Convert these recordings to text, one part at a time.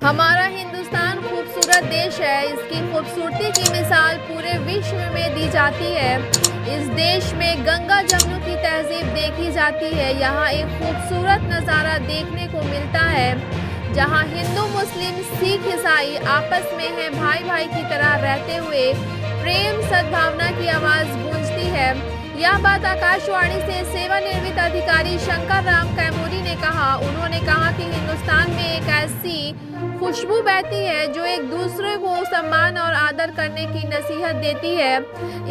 हमारा हिंदुस्तान खूबसूरत देश है। इसकी खूबसूरती की मिसाल पूरे विश्व में दी जाती है। इस देश में गंगा जमुना की तहजीब देखी जाती है। यहाँ एक खूबसूरत नज़ारा देखने को मिलता है जहाँ हिंदू मुस्लिम सिख ईसाई आपस में हैं, भाई भाई की तरह रहते हुए प्रेम सद्भावना की आवाज़ गूंजती है। यह बात आकाशवाणी से सेवानिवृत्त अधिकारी शंकर राम कैमूरी ने कहा। उन्होंने कहा कि हिंदुस्तान में एक ऐसी खुशबू बहती है जो एक दूसरे को सम्मान और आदर करने की नसीहत देती है।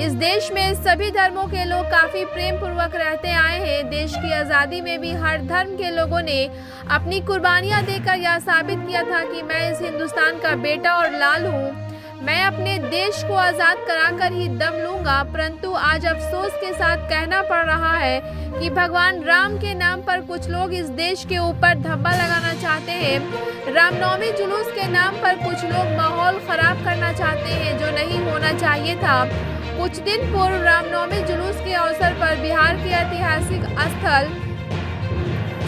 इस देश में सभी धर्मों के लोग काफ़ी प्रेम पूर्वक रहते आए हैं। देश की आज़ादी में भी हर धर्म के लोगों ने अपनी कुर्बानियाँ देकर यह साबित किया था कि मैं इस हिंदुस्तान का बेटा और लाल हूँ। मैं अपने देश को आज़ाद कराकर ही दम लूँगा। परंतु आज अफसोस के साथ कहना पड़ रहा है कि भगवान राम के नाम पर कुछ लोग इस देश के ऊपर धब्बा लगाना चाहते हैं। रामनवमी जुलूस के नाम पर कुछ लोग माहौल ख़राब करना चाहते हैं जो नहीं होना चाहिए था। कुछ दिन पूर्व रामनवमी जुलूस के अवसर पर बिहार के ऐतिहासिक स्थल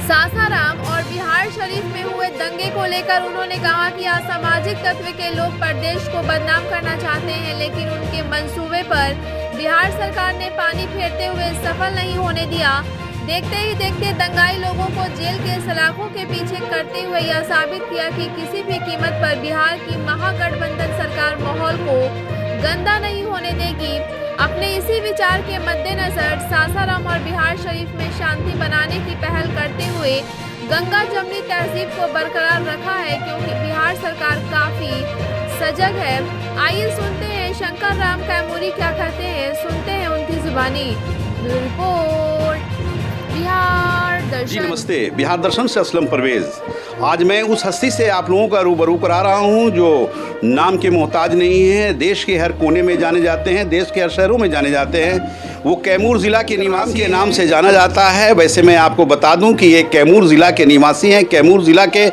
सासाराम और बिहार शरीफ में हुए दंगे को लेकर उन्होंने कहा कि असामाजिक तत्व के लोग प्रदेश को बदनाम करना चाहते हैं, लेकिन उनके मंसूबे पर बिहार सरकार ने पानी फेरते हुए सफल नहीं होने दिया। देखते ही देखते दंगाई लोगों को जेल के सलाखों के पीछे करते हुए यह साबित किया कि किसी भी कीमत पर बिहार की महागठबंधन सरकार माहौल को गंदा नहीं होने देगी। अपने इसी विचार के मद्देनजर सासाराम और बिहार शरीफ में शांति बनाने की पहल करते हुए गंगा जमुनी तहजीब को बरकरार रखा है, क्योंकि बिहार सरकार काफी सजग है। आइए सुनते हैं शंकर राम कैमूरी क्या कहते हैं, सुनते हैं उनकी जुबानी। रिपोर्ट बिहार दर्शन। जी नमस्ते, बिहार दर्शन से असलम परवेज़। आज मैं उस हस्ती से आप लोगों का रूबरू करा रहा हूं जो नाम के मोहताज नहीं है। देश के हर कोने में जाने जाते हैं, देश के हर शहरों में जाने जाते हैं। वो कैमूर ज़िला के निवासी के नाम से जाना जाता है। वैसे मैं आपको बता दूं कि ये कैमूर ज़िला के निवासी हैं, कैमूर ज़िला के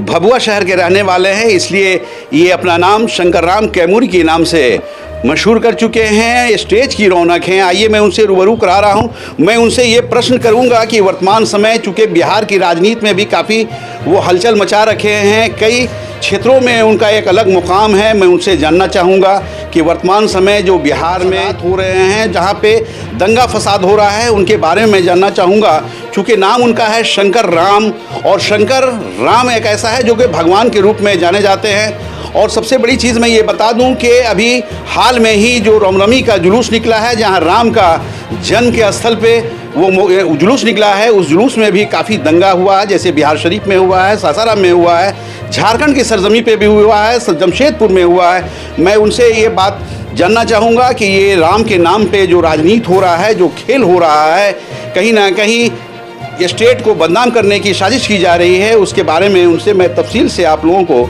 भभुआ शहर के रहने वाले हैं, इसलिए ये अपना नाम शंकर राम कैमूरी के नाम से मशहूर कर चुके हैं। स्टेज की रौनक हैं। आइए मैं उनसे रूबरू करा रहा हूं। मैं उनसे ये प्रश्न करूंगा कि वर्तमान समय चूँकि बिहार की राजनीति में भी काफ़ी वो हलचल मचा रखे हैं, कई क्षेत्रों में उनका एक अलग मुकाम है। मैं उनसे जानना चाहूँगा कि वर्तमान समय जो बिहार में हो रहे हैं, जहाँ पे दंगा फसाद हो रहा है, उनके बारे में मैं जानना चाहूँगा। चूँकि नाम उनका है शंकर राम, और शंकर राम एक ऐसा है जो कि भगवान के रूप में जाने जाते हैं। और सबसे बड़ी चीज़ मैं ये बता दूं कि अभी हाल में ही जो रामनवमी का जुलूस निकला है, जहां राम का जन्म के स्थल पे वो जुलूस निकला है, उस जुलूस में भी काफ़ी दंगा हुआ है। जैसे बिहार शरीफ में हुआ है, सासाराम में हुआ है, झारखंड की सरजमी पे भी हुआ है, जमशेदपुर में हुआ है। मैं उनसे ये बात जानना चाहूँगा कि ये राम के नाम पे जो राजनीति हो रहा है, जो खेल हो रहा है, कहीं ना कहीं स्टेट को बदनाम करने की साजिश की जा रही है, उसके बारे में उनसे मैं तफसील से आप लोगों को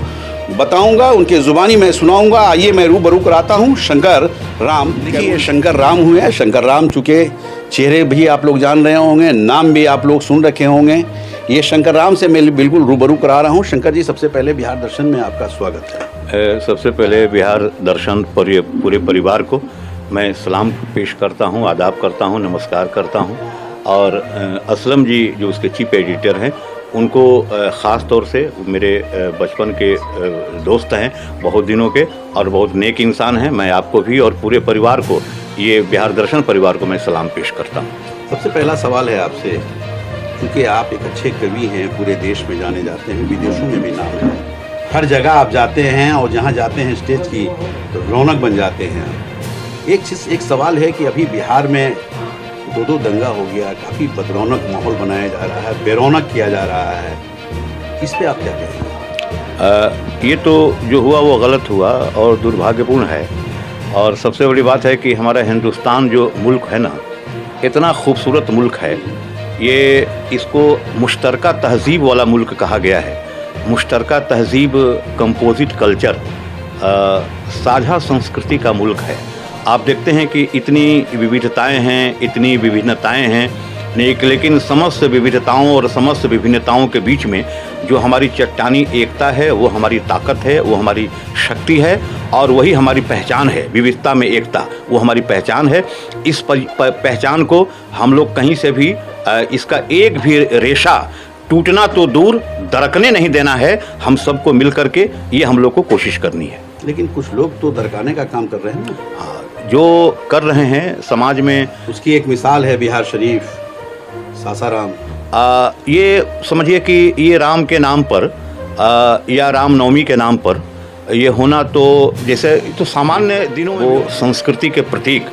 बताऊंगा, उनके ज़ुबानी में सुनाऊंगा। आइए मैं रूबरू कराता हूं शंकर राम। देखिए शंकर राम हुए हैं। शंकर राम चूँकि चेहरे भी आप लोग जान रहे होंगे, नाम भी आप लोग सुन रखे होंगे। ये शंकर राम से मैं बिल्कुल रूबरू करा रहा हूं। शंकर जी, सबसे पहले बिहार दर्शन में आपका स्वागत है। सबसे पहले बिहार दर्शन पूरे परिवार को मैं सलाम पेश करता हूं, आदाब करता हूं, नमस्कार करता हूं। और असलम जी जो उसके चीफ एडिटर हैं, उनको ख़ास तौर से मेरे बचपन के दोस्त हैं, बहुत दिनों के, और बहुत नेक इंसान हैं। मैं आपको भी और पूरे परिवार को, ये बिहार दर्शन परिवार को मैं सलाम पेश करता हूँ। सबसे पहला सवाल है आपसे, क्योंकि आप एक अच्छे कवि हैं, पूरे देश में जाने जाते हैं, विदेशों में भी नाम है, हर जगह आप जाते हैं और जहाँ जाते हैं स्टेज की रौनक बन जाते हैं। एक सवाल है कि अभी बिहार में दो दंगा हो गया, काफ़ी बदरौनक माहौल बनाया जा रहा है, बेरौनक किया जा रहा है, इस पे आप क्या कहेंगे? ये तो जो हुआ वो गलत हुआ और दुर्भाग्यपूर्ण है। और सबसे बड़ी बात है कि हमारा हिंदुस्तान जो मुल्क है ना, इतना खूबसूरत मुल्क है। ये इसको मुश्तरका तहज़ीब वाला मुल्क कहा गया है। मुश्तरका तहज़ीब, कंपोजिट कल्चर, साझा संस्कृति का मुल्क है। आप देखते हैं कि इतनी विविधताएं हैं, इतनी विभिन्नताएं हैं, लेकिन समस्त विविधताओं और समस्त विभिन्नताओं के बीच में जो हमारी चट्टानी एकता है, वो हमारी ताकत है, वो हमारी शक्ति है, और वही हमारी पहचान है। विविधता में एकता, वो हमारी पहचान है। इस पहचान को हम लोग कहीं से भी इसका एक भी रेशा टूटना तो दूर, दरकने नहीं देना है। हम सबको मिल करके ये हम लोग को कोशिश करनी है। लेकिन कुछ लोग तो दरकाने का काम कर रहे हैं ना। हाँ, जो कर रहे हैं समाज में, उसकी एक मिसाल है बिहार शरीफ, सासाराम। ये समझिए कि ये राम के नाम पर या रामनवमी के नाम पर ये होना तो जैसे तो सामान्य दिनों में वो संस्कृति के प्रतीक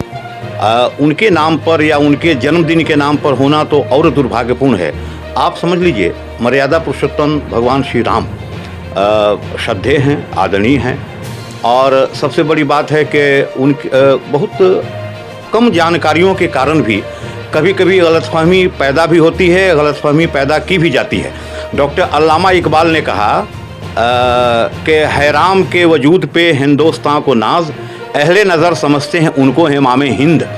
उनके नाम पर या उनके जन्मदिन के नाम पर होना तो और दुर्भाग्यपूर्ण है। आप समझ लीजिए, मर्यादा पुरुषोत्तम भगवान श्री राम श्रद्धेय हैं, आदरणीय हैं, और सबसे बड़ी बात है कि उनकी बहुत कम जानकारियों के कारण भी कभी कभी गलतफहमी पैदा भी होती है, गलतफहमी पैदा की भी जाती है। डॉक्टर अल्लामा इकबाल ने कहा कि हैराम के वजूद पे हिंदुस्तान को नाज, अहले नज़र समझते हैं उनको इमाम हिंद।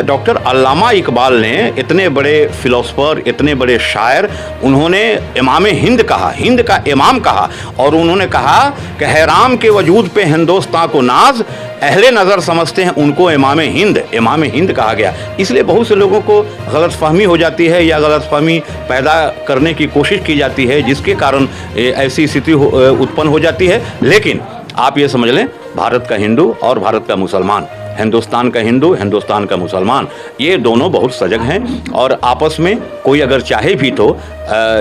डॉक्टर अल्लामा इकबाल ने, इतने बड़े फिलोसफर, इतने बड़े शायर, उन्होंने इमाम हिंद कहा, हिंद का इमाम कहा, और उन्होंने कहा कि हैराम के वजूद पे हिंदुस्तान को नाज, अहले नज़र समझते हैं उनको इमाम हिंद कहा गया। इसलिए बहुत से लोगों को गलतफहमी हो जाती है या गलतफहमी पैदा करने की कोशिश की जाती है, जिसके कारण ऐसी स्थिति उत्पन्न हो जाती है। लेकिन आप ये समझ लें, भारत का हिंदू और भारत का मुसलमान, हिंदुस्तान का हिंदू, हिंदुस्तान का मुसलमान, ये दोनों बहुत सजग हैं, और आपस में कोई अगर चाहे भी तो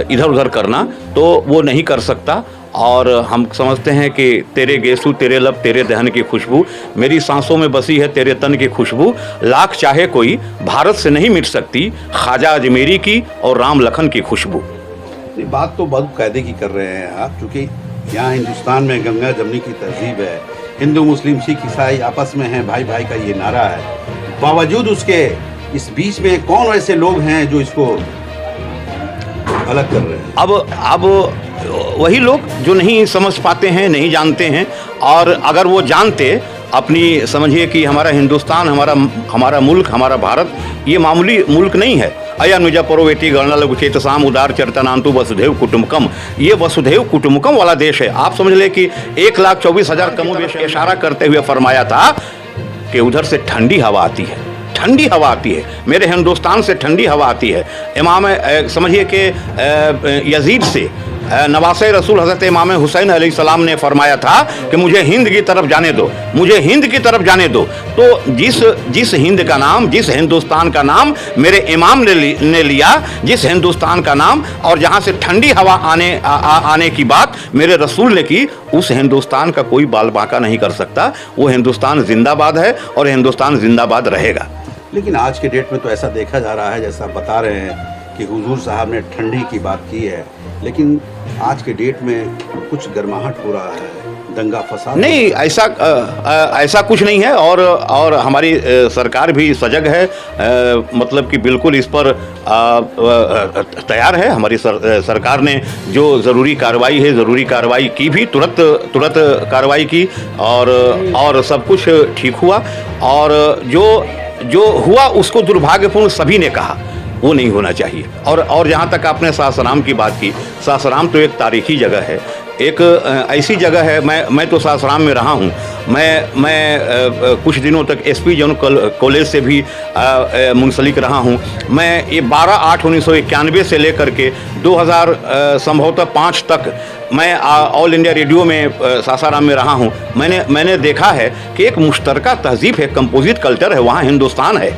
इधर उधर करना तो वो नहीं कर सकता। और हम समझते हैं कि तेरे गेसू, तेरे लब, तेरे दहन की खुशबू, मेरी सांसों में बसी है तेरे तन की खुशबू, लाख चाहे कोई भारत से नहीं मिट सकती ख्वाजा अजमेरी की और राम लखन की खुशबू। बात तो बहुत कायदे की कर रहे हैं आप, क्योंकि यहाँ हिंदुस्तान में गंगा जमनी की तहजीब है, हिंदू मुस्लिम सिख ईसाई आपस में हैं, भाई भाई का ये नारा है। बावजूद उसके इस बीच में कौन ऐसे लोग हैं जो इसको अलग कर रहे हैं? अब वही लोग जो नहीं समझ पाते हैं, नहीं जानते हैं, और अगर वो जानते, अपनी समझिए कि हमारा हिंदुस्तान, हमारा मुल्क, हमारा भारत ये मामूली मुल्क नहीं है। अया नुजा परोवेती गणना लघु चेतसाम उदार चरितनांतु वसुधैव कुटुंबकम, ये वसुधैव कुटुंबकम वाला देश है। आप समझ ले कि 1,24,000 कमोबेश इशारा करते हुए फरमाया था कि उधर से ठंडी हवा आती है, ठंडी हवा आती है, मेरे हिंदुस्तान से ठंडी हवा आती है। इमाम समझिए कि यजीद से नवासे रसूल हज़रत इमाम हुसैन अलैहिस्सलाम ने फरमाया था कि मुझे हिंद की तरफ जाने दो, मुझे हिंद की तरफ जाने दो। तो जिस हिंद का नाम, जिस हिंदुस्तान का नाम मेरे इमाम ने लिया, जिस हिंदुस्तान का नाम, और जहाँ से ठंडी हवा आने की बात मेरे रसूल ने की, उस हिंदुस्तान का कोई बाल बांका नहीं कर सकता। वो हिंदुस्तान जिंदाबाद है और हिंदुस्तान जिंदाबाद रहेगा। लेकिन आज के डेट में तो ऐसा देखा जा रहा है, जैसा आप बता रहे हैं कि हुजूर साहब ने ठंडी की बात की है, लेकिन आज के डेट में कुछ गर्माहट हो रहा है, दंगा फसाद नहीं, ऐसा कुछ नहीं है। और हमारी सरकार भी सजग है, मतलब कि बिल्कुल इस पर तैयार है। हमारी सरकार ने जो ज़रूरी कार्रवाई है, ज़रूरी कार्रवाई की भी, तुरंत कार्रवाई की, और सब कुछ ठीक हुआ। और जो हुआ उसको दुर्भाग्यपूर्ण सभी ने कहा, वो नहीं होना चाहिए। और जहाँ तक आपने सासाराम की बात की, सासाराम तो एक तारीखी जगह है, एक ऐसी जगह है। मैं तो सासाराम में रहा हूँ। मैं कुछ दिनों तक एसपी जॉन कॉलेज से भी मुंसलिक रहा हूँ। मैं ये 12/8/1991 से लेकर के 2000 संभवतः 5 तक मैं ऑल इंडिया रेडियो में सासाराम में रहा हूँ। मैंने देखा है कि एक मुश्तरका तहजीब है, कंपोजिट कल्चर है, वहाँ हिंदुस्तान है,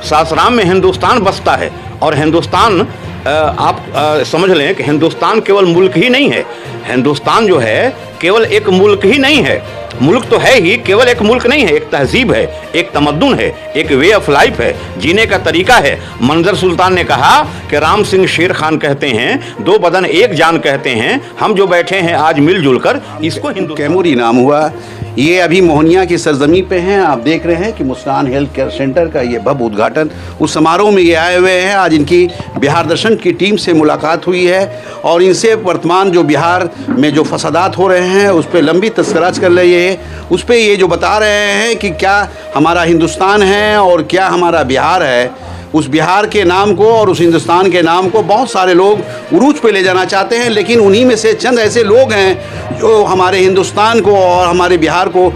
सासाराम में हिंदुस्तान बसता है। और हिंदुस्तान आप समझ लें कि हिंदुस्तान केवल मुल्क ही नहीं है, हिंदुस्तान जो है केवल एक मुल्क ही नहीं है, मुल्क तो है ही, केवल एक मुल्क नहीं है, एक तहजीब है, एक तमद्दुन है, एक वे ऑफ लाइफ है, जीने का तरीका है। मंजर सुल्तान ने कहा कि राम सिंह शेर खान कहते हैं, 2 बदन एक जान कहते हैं, हम जो बैठे हैं आज मिलजुल कर, इसको हिंदू कैमूर इनाम हुआ। ये अभी मोहनिया की सरजमी पे हैं। आप देख रहे हैं कि मुस्कान हेल्थ केयर सेंटर का ये भव्य उद्घाटन, उस समारोह में ये आए हुए हैं। आज इनकी बिहार दर्शन की टीम से मुलाकात हुई है और इनसे वर्तमान जो बिहार में जो फसादात हो रहे हैं उस पर लंबी तस्कराज कर रही है, उस पर ये जो बता रहे हैं कि क्या हमारा हिंदुस्तान है और क्या हमारा बिहार है। उस बिहार के नाम को और उस हिंदुस्तान के नाम को बहुत सारे लोग उरूज पे ले जाना चाहते हैं, लेकिन उन्हीं में से चंद ऐसे लोग हैं जो हमारे हिंदुस्तान को और हमारे बिहार को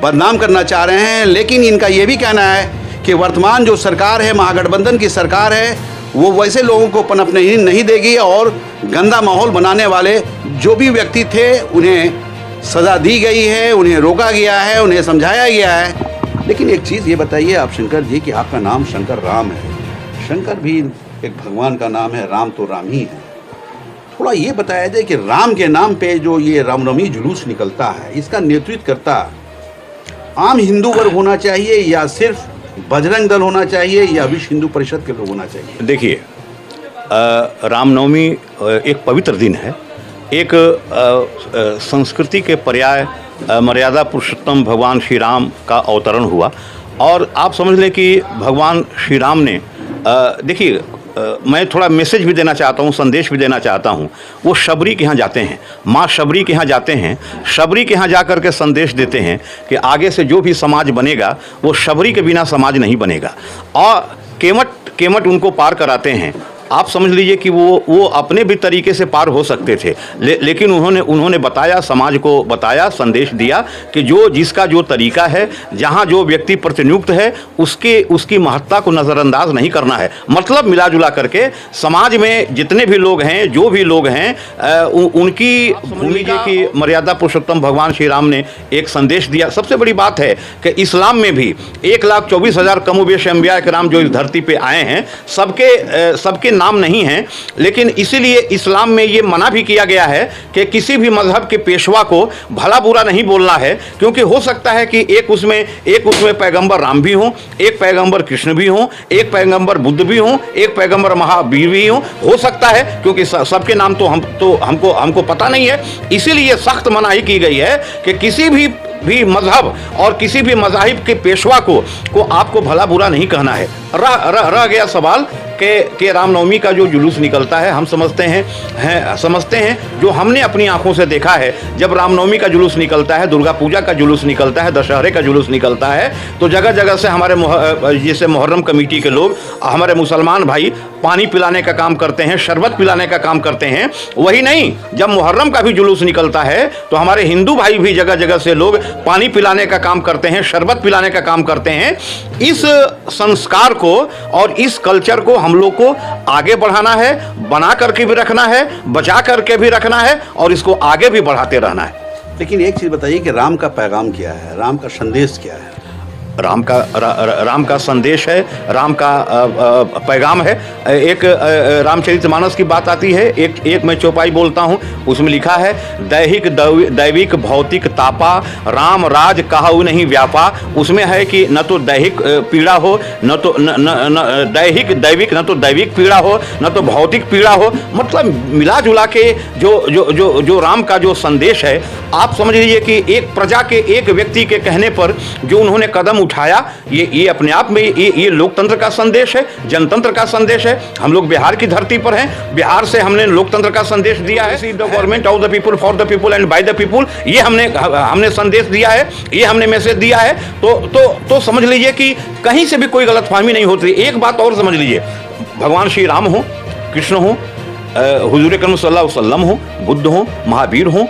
बदनाम करना चाह रहे हैं। लेकिन इनका ये भी कहना है कि वर्तमान जो सरकार है, महागठबंधन की सरकार है, वो वैसे लोगों को पनपने ही नहीं देगी और गंदा माहौल बनाने वाले जो भी व्यक्ति थे उन्हें सज़ा दी गई है, उन्हें रोका गया है, उन्हें समझाया गया है। लेकिन एक चीज़ ये बताइए आप शंकर जी कि आपका नाम शंकर राम है, शंकर भी एक भगवान का नाम है, राम तो राम ही है। थोड़ा ये बताया जाए कि राम के नाम पे जो ये रामनवमी जुलूस निकलता है, इसका नेतृत्व करता आम हिंदू वर्ग होना चाहिए या सिर्फ बजरंग दल होना चाहिए या विश्व हिंदू परिषद के लोग होना चाहिए? देखिए, रामनवमी एक पवित्र दिन है, एक संस्कृति के पर्याय मर्यादा पुरुषोत्तम भगवान श्री राम का अवतरण हुआ। और आप समझ लें कि भगवान श्री राम ने देखिए, मैं थोड़ा मैसेज भी देना चाहता हूँ, संदेश भी देना चाहता हूँ। वो शबरी के यहाँ जाते हैं, माँ शबरी के यहाँ जाते हैं, शबरी के यहाँ जा कर के संदेश देते हैं कि आगे से जो भी समाज बनेगा वो शबरी के बिना समाज नहीं बनेगा। और केमट उनको पार कराते हैं। आप समझ लीजिए कि वो अपने भी तरीके से पार हो सकते थे, लेकिन उन्होंने बताया, समाज को बताया, संदेश दिया कि जो जिसका जो तरीका है, जहाँ जो व्यक्ति प्रतिनियुक्त है उसकी महत्ता को नज़रअंदाज नहीं करना है। मतलब मिला जुला करके समाज में जितने भी लोग हैं, जो भी लोग हैं, उनकी भूमिका की मर्यादा पुरुषोत्तम भगवान श्री राम ने एक संदेश दिया। सबसे बड़ी बात है कि इस्लाम में भी 1,24,000 कमोबेश अंबिया कराम जो इस धरती पे आए हैं, सबके नाम नहीं है, लेकिन इसीलिए इस्लाम में ये मना भी किया गया है कि किसी भी मजहब के पेशवा को भला बुरा नहीं बोलना है, क्योंकि हो सकता है कि एक उसमें पैगंबर राम भी हों, एक पैगंबर कृष्ण भी हों, एक पैगंबर बुद्ध भी हों, एक पैगंबर महावीर भी हों, हो सकता है, क्योंकि सबके नाम तो हमको पता नहीं है। इसीलिए सख्त मनाही की गई है कि किसी भी मजहब और किसी भी मजाहिब के पेशवा को आपको भला बुरा नहीं कहना है। रह गया सवाल कि रामनवमी का जो जुलूस निकलता है, हम समझते हैं जो हमने अपनी आंखों से देखा है, जब रामनवमी का जुलूस निकलता है, दुर्गा पूजा का जुलूस निकलता है, दशहरे का जुलूस निकलता है, तो जगह जगह से हमारे जैसे मुहर्रम कमेटी के लोग, हमारे मुसलमान भाई पानी पिलाने का काम करते हैं, शरबत पिलाने का काम करते हैं। वही नहीं, जब मुहर्रम का भी जुलूस निकलता है तो हमारे हिंदू भाई भी जगह जगह से लोग पानी पिलाने का काम करते हैं, शरबत पिलाने का काम करते हैं। इस संस्कार को और इस कल्चर को हम लोग को आगे बढ़ाना है, बना करके भी रखना है, बचा करके भी रखना है और इसको आगे भी बढ़ाते रहना है। लेकिन एक चीज़ बताइए कि राम का पैगाम क्या है, राम का संदेश क्या है? राम का संदेश है, राम का पैगाम है। एक रामचरितमानस की बात आती है, एक मैं चौपाई बोलता हूँ, उसमें लिखा है, दैहिक दैविक भौतिक तापा, राम राज कहु नहीं व्यापा। उसमें है कि न तो दैहिक पीड़ा हो, न तो दैहिक दैविक, न तो दैविक पीड़ा हो, न तो भौतिक पीड़ा हो। मतलब मिला जुला के जो राम का जो संदेश है, आप समझ लीजिए कि एक प्रजा के एक व्यक्ति के कहने पर जो उन्होंने कदम उठाया, ये अपने आप में ये लोकतंत्र का संदेश है, जनतंत्र का संदेश है। हम लोग बिहार की धरती पर हैं, बिहार से हमने लोकतंत्र का संदेश दिया है, the government of the people, for the people and by the people. ये हमने संदेश दिया है, ये हमने मैसेज दिया है। तो समझ लीजिए कि कहीं से भी कोई गलतफहमी नहीं होती। एक बात और समझ लीजिए, भगवान श्री राम हो, कृष्ण हो, हुजूर अकरम सल्लल्लाहु अलैहि वसल्लम हो, बुद्ध हो, महावीर हो,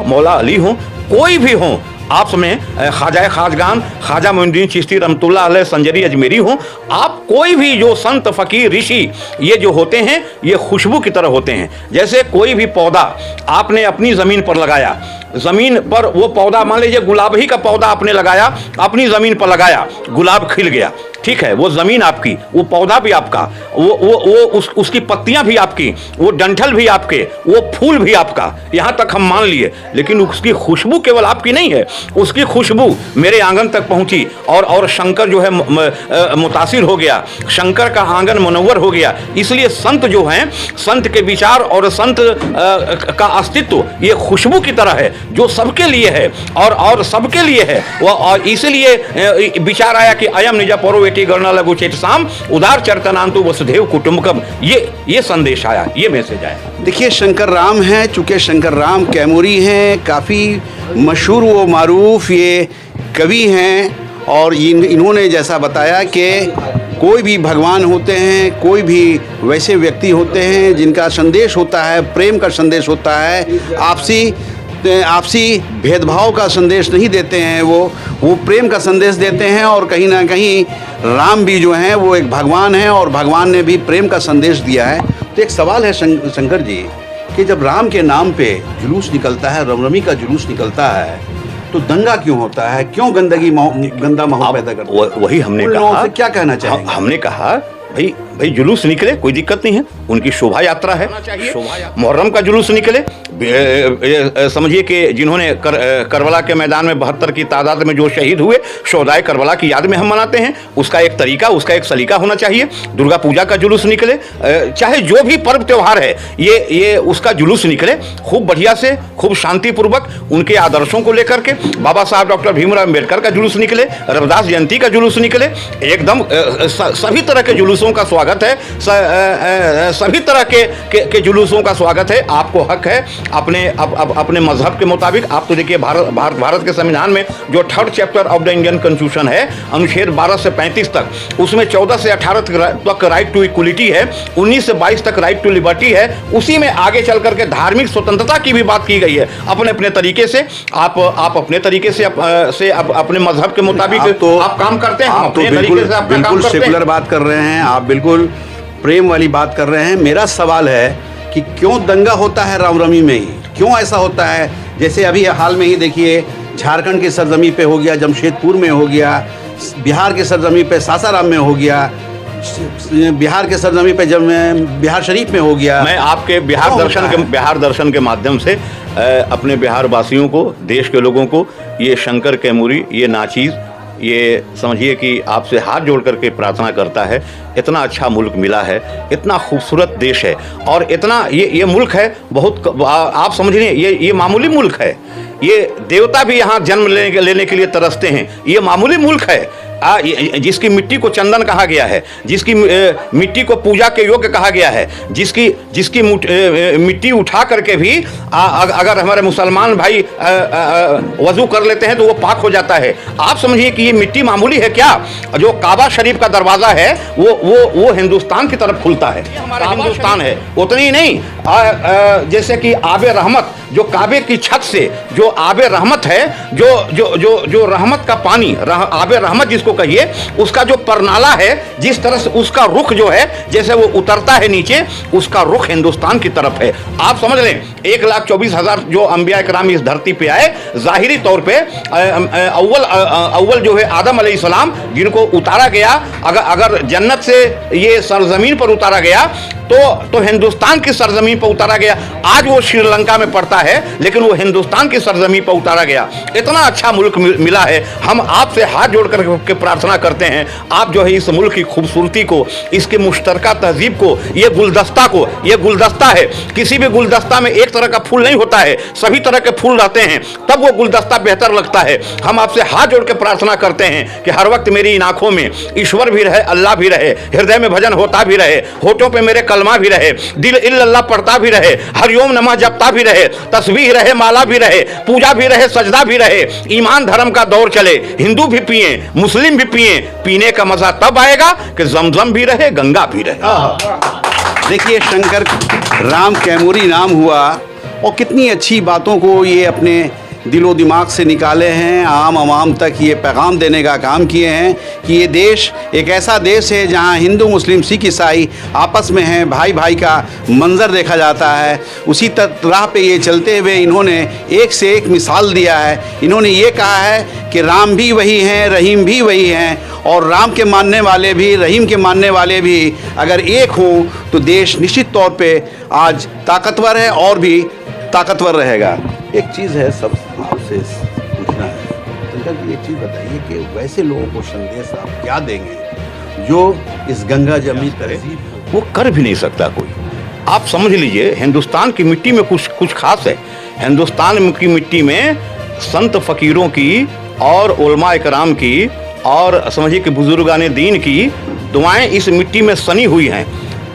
मौला अली हो, कोई भी हो, आप समय ख्वाजा खाजगान, ख्वाजा मोइनुद्दीन चिश्ती रहमतुल्लाह अलैह संजरी अजमेरी हो, आप कोई भी जो संत फकीर ऋषि ये जो होते हैं, ये खुशबू की तरह होते हैं। जैसे कोई भी पौधा आपने अपनी ज़मीन पर लगाया, ज़मीन पर वो पौधा, मान लीजिए गुलाब ही का पौधा आपने लगाया, अपनी ज़मीन पर लगाया, गुलाब खिल गया, ठीक है, वो ज़मीन आपकी, वो पौधा भी आपका, उसकी पत्तियां भी आपकी, वो डंठल भी आपके, वो फूल भी आपका, यहाँ तक हम मान लिए। लेकिन उसकी खुशबू केवल आपकी नहीं है, उसकी खुशबू मेरे आंगन तक पहुँची और शंकर जो है मुतासिर हो गया, शंकर का आंगन मुनव्वर हो गया। इसलिए संत जो हैं, संत के विचार और संत का अस्तित्व ये खुशबू की तरह है, जो सबके लिए है और सबके लिए है। और इसलिए विचार आया कि अयम निजा परो गणना लगु चेत शाम उदार चरतनांतु वसुधैव कुटुंबकम, ये संदेश आया, ये मैसेज आया। देखिए, शंकर राम हैं, चूँकि शंकर राम कैमूरी हैं, काफ़ी मशहूर व मारूफ ये कवि हैं और इन्होंने जैसा बताया कि कोई भी भगवान होते हैं, कोई भी वैसे व्यक्ति होते हैं जिनका संदेश होता है, प्रेम का संदेश होता है, आपसी भेदभाव का संदेश नहीं देते हैं। वो प्रेम का संदेश देते हैं। और कहीं ना कहीं राम भी जो हैं वो एक भगवान हैं और भगवान ने भी प्रेम का संदेश दिया है। तो एक सवाल है शंकर जी कि जब राम के नाम पे जुलूस निकलता है, रामनवमी का जुलूस निकलता है, तो दंगा क्यों होता है? क्यों गंदा माहौल पैदा करता है? वही हमने उन कहा। लोगों से क्या कहना चाहेंगे? हमने कहा भाई जुलूस निकले, कोई दिक्कत नहीं है, उनकी शोभा यात्रा है। मुहर्रम का जुलूस निकले, समझिए कि जिन्होंने करबला के मैदान में 72 की तादाद में जो शहीद हुए, शोहदाए करबला की याद में हम मनाते हैं। उसका एक तरीका, उसका एक सलीका होना चाहिए। दुर्गा पूजा का जुलूस निकले, चाहे जो भी पर्व त्यौहार है, ये उसका जुलूस निकले खूब बढ़िया से, खूब शांतिपूर्वक, उनके आदर्शों को लेकर के। बाबा साहब डॉक्टर भीमराव अम्बेडकर का जुलूस निकले, रविदास जयंती का जुलूस निकले। एकदम सभी तरह के जुलूसों का स्वागत है, सभी तरह के जुलूसों का स्वागत है। आपको हक है अपने मजहब के मुताबिक। आप तो देखिए भारत के संविधान में जो 3rd chapter of the Indian constitution है, अनुच्छेद 12 से 35 तक, उसमें 14 से 18 तक राइट टू इक्वलिटी है, 19 से 22 तक राइट टू लिबर्टी है। उसी में आगे चल करके धार्मिक स्वतंत्रता की भी बात की गई है। अपने अपने तरीके से आप अपने तरीके से अपने मजहब के मुताबिक आप काम करते हैं। आप तो बिल्कुल सेकुलर बात कर रहे हैं, आप बिल्कुल प्रेम वाली बात कर रहे हैं। मेरा सवाल है कि क्यों दंगा होता है रामनवमी में ही? क्यों ऐसा होता है? जैसे अभी हाल में ही देखिए, झारखंड की सरजमी पे हो गया, जमशेदपुर में हो गया, बिहार की सरजमी पे सासाराम में हो गया, बिहार के सरजमी पे जब बिहार शरीफ में हो गया। मैं आपके बिहार दर्शन के माध्यम से अपने बिहार वासियों को, देश के लोगों को ये शंकर कैमूरी, ये नाचीज़, ये समझिए कि आपसे हाथ जोड़ करके प्रार्थना करता है। इतना अच्छा मुल्क मिला है, इतना खूबसूरत देश है, और इतना ये मुल्क है बहुत, आप समझ लीजिए ये मामूली मुल्क है। ये देवता भी यहाँ जन्म लेने के लिए तरसते हैं। ये मामूली मुल्क है जिसकी मिट्टी को चंदन कहा गया है, जिसकी मिट्टी को पूजा के योग्य कहा गया है, जिसकी मिट्टी उठा करके भी अगर हमारे मुसलमान भाई वजू कर लेते हैं तो वो पाक हो जाता है। आप समझिए कि ये मिट्टी मामूली है क्या? जो काबा शरीफ का दरवाज़ा है वो हिंदुस्तान की तरफ खुलता है, हमारा हिंदुस्तान है। उतनी ही नहीं, जैसे कि आबे रहमत, जो काबे की छत से जो आबे रहमत है, जो रहमत का पानी, आबे रहमत जिसको कहिए, उसका जो परनाला है, जिस तरह से उसका रुख जो है, जैसे वो उतरता है नीचे, उसका रुख हिंदुस्तान की तरफ है। आप समझ लें 1,24,000 जो अंबिया इकराम इस धरती पे आए, जाहिरी तौर पे अव्वल जो है आदम अलैहिस्सलाम, जिनको उतारा गया, अगर जन्नत से ये सरजमीन पर उतारा गया तो हिंदुस्तान की सरजमीन पर उतारा गया। आज वो श्रीलंका में पड़ता है, लेकिन वो हिंदुस्तान की सरजमीन पर उतारा गया। इतना अच्छा मुल्क मिला है। हम आपसे हाथ जोड़ करके प्रार्थना करते हैं, आप जो है इस मुल्क की खूबसूरती को, इसके मुश्तरका तहजीब को, ये गुलदस्ता है। किसी भी गुलदस्ता में एक तरह का फूल नहीं होता है, सभी तरह के फूल रहते हैं, तब वो गुलदस्ता बेहतर लगता है। हम आपसे हाथ जोड़ के प्रार्थना करते हैं कि हर वक्त मेरी इन आंखों में ईश्वर भी रहे, अल्लाह भी रहे, हृदय में भजन होता भी रहे, होठों पे मेरे कलमा भी रहे, दिल इल्लल्लाह पढ़ता भी रहे, हरिओम नमः जपता भी रहे, तस्बीह रहे, माला भी रहे, पूजा भी रहे, सजदा भी रहे, ईमान धर्म का दौर चले, हिंदू भी पिए, मुस्लिम भी पिए। पीने का मजा तब आएगा कि जमजम भी रहे, गंगा भी रहे। देखिए, शंकर राम कैमूरी नाम हुआ, और कितनी अच्छी बातों को ये अपने दिलो दिमाग से निकाले हैं, आम आवाम तक ये पैगाम देने का काम किए हैं कि ये देश एक ऐसा देश है जहां हिंदू मुस्लिम सिख ईसाई आपस में हैं, भाई भाई का मंजर देखा जाता है। उसी राह पे ये चलते हुए इन्होंने एक से एक मिसाल दिया है। इन्होंने ये कहा है कि राम भी वही हैं, रहीम भी वही हैं, और राम के मानने वाले भी, रहीम के मानने वाले भी अगर एक हों तो देश निश्चित तौर पर आज ताकतवर है और भी ताकतवर रहेगा। एक चीज़ है सब आपसे पूछना है, शंकर जी, एक चीज़ बताइए कि वैसे लोगों को संदेश आप क्या देंगे जो इस गंगा जमनी तहजीब वो कर भी नहीं सकता कोई। आप समझ लीजिए, हिंदुस्तान की मिट्टी में कुछ खास है। हिंदुस्तान की मिट्टी में संत फकीरों की और उलमा इकराम की और समझिए कि बुजुर्गाने दीन की दुआएं इस मिट्टी में सनी हुई हैं।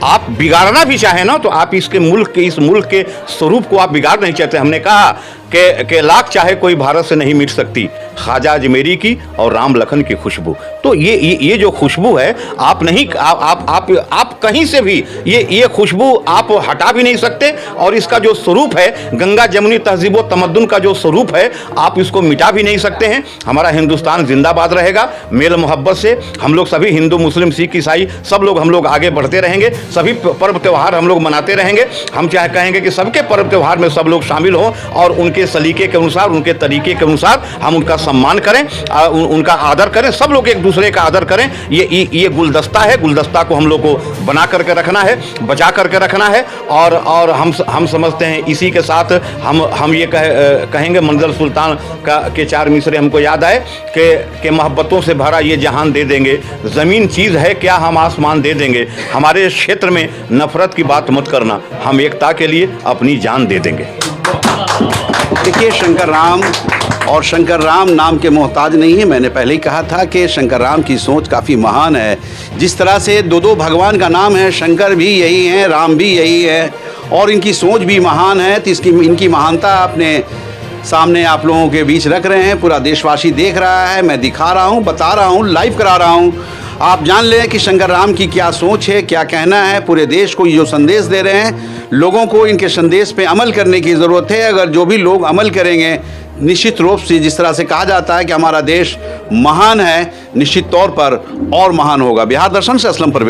आप बिगाड़ना भी चाहें ना तो आप इस मुल्क के स्वरूप को आप बिगाड़ नहीं चाहते। हमने कहा के लाख चाहे कोई भारत से नहीं मिट सकती, ख्वाजा अजमेरी की और राम लखन की खुशबू। तो ये जो खुशबू है, आप नहीं आप कहीं से भी ये खुशबू आप हटा भी नहीं सकते, और इसका जो स्वरूप है, गंगा जमुनी तहजीब व तमद्दुन का जो स्वरूप है, आप इसको मिटा भी नहीं सकते हैं। हमारा हिंदुस्तान जिंदाबाद रहेगा। मेल मोहब्बत से हम लोग सभी हिंदू, मुस्लिम, सिख, ईसाई सब लोग हम लोग आगे बढ़ते रहेंगे। सभी पर्व त्यौहार हम लोग मनाते रहेंगे। हम चाहे कहेंगे कि सबके पर्व त्यौहार में सब लोग शामिल हों और उनके सलीके के अनुसार, उनके तरीके के अनुसार हम उनका सम्मान करें, उनका आदर करें। सब लोग एक दूसरे का आदर करें। ये गुलदस्ता है, गुलदस्ता को हम लोग को बना करके रखना है, बचा करके रखना है। और हम समझते हैं इसी के साथ हम ये कहेंगे, मंजर सुल्तान के 4 मिसरे हमको याद आए कि मोहब्बतों से भरा ये जहान दे देंगे, ज़मीन चीज़ है क्या हम आसमान दे देंगे, हमारे क्षेत्र में नफरत की बात मत करना, हम एकता के लिए अपनी जान दे देंगे। देखिए, शंकर राम और शंकर राम नाम के मोहताज नहीं है। मैंने पहले ही कहा था कि शंकर राम की सोच काफ़ी महान है। जिस तरह से दो भगवान का नाम है, शंकर भी यही है, राम भी यही है, और इनकी सोच भी महान है। तो इनकी महानता अपने सामने आप लोगों के बीच रख रहे हैं। पूरा देशवासी देख रहा है, मैं दिखा रहा हूँ, बता रहा हूँ, लाइव करा रहा हूँ। आप जान लें कि शंकर राम की क्या सोच है, क्या कहना है। पूरे देश को जो संदेश दे रहे हैं, लोगों को इनके संदेश पे अमल करने की ज़रूरत है। अगर जो भी लोग अमल करेंगे, निश्चित रूप से जिस तरह से कहा जाता है कि हमारा देश महान है, निश्चित तौर पर और महान होगा। बिहार दर्शन से असलम परवेज।